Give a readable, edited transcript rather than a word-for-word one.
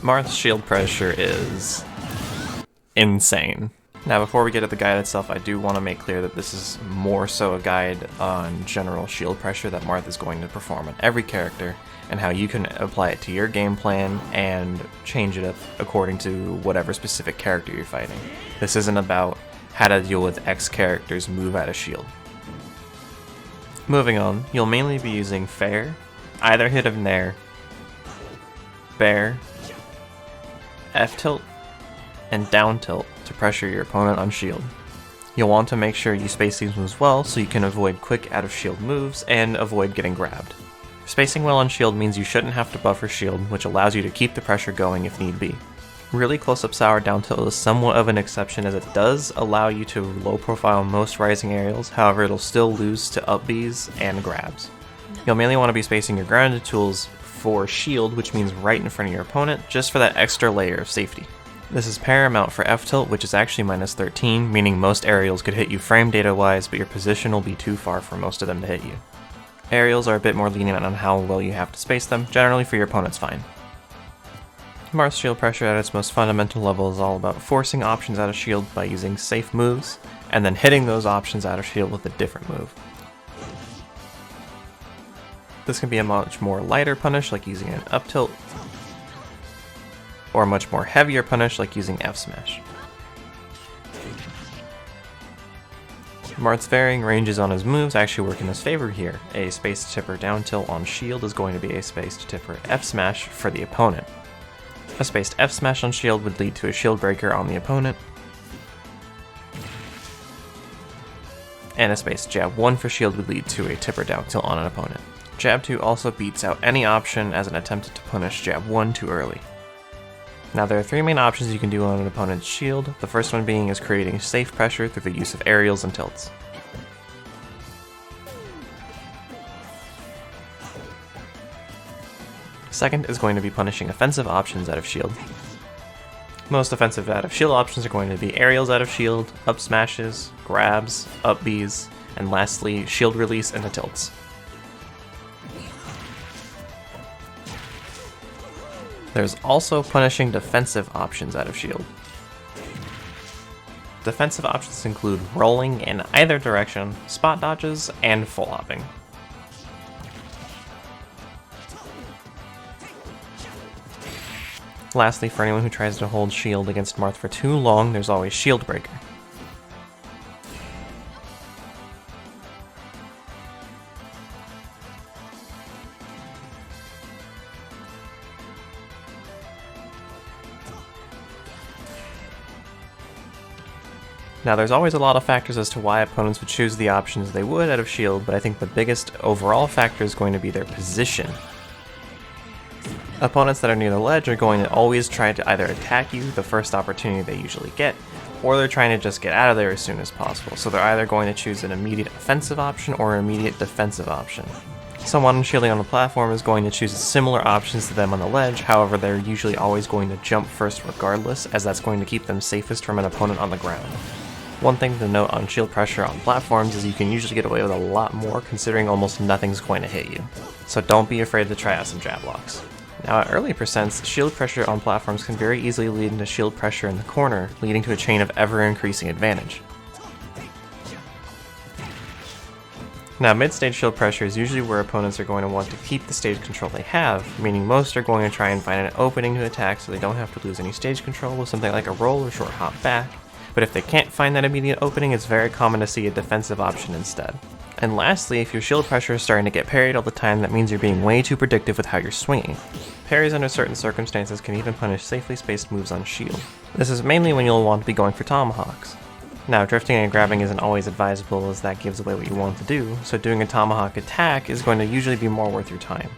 Marth's shield pressure is insane. Now before we get to the guide itself, I do want to make clear that this is more so a guide on general shield pressure that Marth is going to perform on every character, and how you can apply it to your game plan and change it up according to whatever specific character you're fighting. This isn't about how to deal with X character's move out of shield. Moving on, you'll mainly be using Fair, either hit of Nair, Bear, F-tilt, and down tilt to pressure your opponent on shield. You'll want to make sure you space these moves well so you can avoid quick out of shield moves and avoid getting grabbed. Spacing well on shield means you shouldn't have to buffer shield, which allows you to keep the pressure going if need be. Really close-up sour down tilt is somewhat of an exception, as it does allow you to low profile most rising aerials, however it'll still lose to up Bs and grabs. You'll mainly want to be spacing your grounded tools for shield, which means right in front of your opponent, just for that extra layer of safety. This is paramount for F-tilt, which is actually -13, meaning most aerials could hit you frame data wise, but your position will be too far for most of them to hit you. Aerials are a bit more lenient on how well you have to space them, generally for your opponent's fine. Marth's shield pressure at its most fundamental level is all about forcing options out of shield by using safe moves, and then hitting those options out of shield with a different move. This can be a much more lighter punish, like using an up tilt, or a much more heavier punish like using F smash. Marth's varying ranges on his moves actually work in his favor here. A spaced tipper down tilt on shield is going to be a spaced tipper F smash for the opponent. A spaced F smash on shield would lead to a shield breaker on the opponent, and a spaced jab 1 for shield would lead to a tipper down tilt on an opponent. Jab 2 also beats out any option as an attempt to punish jab 1 too early. Now there are 3 main options you can do on an opponent's shield, the first one being is creating safe pressure through the use of aerials and tilts. Second is going to be punishing offensive options out of shield. Most offensive out of shield options are going to be aerials out of shield, up smashes, grabs, up Bs, and lastly shield release into tilts. There's also punishing defensive options out of shield. Defensive options include rolling in either direction, spot dodges, and full hopping. Lastly, for anyone who tries to hold shield against Marth for too long, there's always shield breaker. Now there's always a lot of factors as to why opponents would choose the options they would out of shield, but I think the biggest overall factor is going to be their position. Opponents that are near the ledge are going to always try to either attack you the first opportunity they usually get, or they're trying to just get out of there as soon as possible, so they're either going to choose an immediate offensive option or an immediate defensive option. Someone shielding on the platform is going to choose similar options to them on the ledge, however they're usually always going to jump first regardless, as that's going to keep them safest from an opponent on the ground. One thing to note on shield pressure on platforms is you can usually get away with a lot more considering almost nothing's going to hit you, so don't be afraid to try out some jab blocks. Now at early percents, shield pressure on platforms can very easily lead into shield pressure in the corner, leading to a chain of ever-increasing advantage. Now mid-stage shield pressure is usually where opponents are going to want to keep the stage control they have, meaning most are going to try and find an opening to attack so they don't have to lose any stage control with something like a roll or short hop back, but if they can't find that immediate opening, it's very common to see a defensive option instead. And lastly, if your shield pressure is starting to get parried all the time, that means you're being way too predictive with how you're swinging. Parries under certain circumstances can even punish safely spaced moves on shield. This is mainly when you'll want to be going for tomahawks. Now, drifting and grabbing isn't always advisable as that gives away what you want to do, so doing a tomahawk attack is going to usually be more worth your time.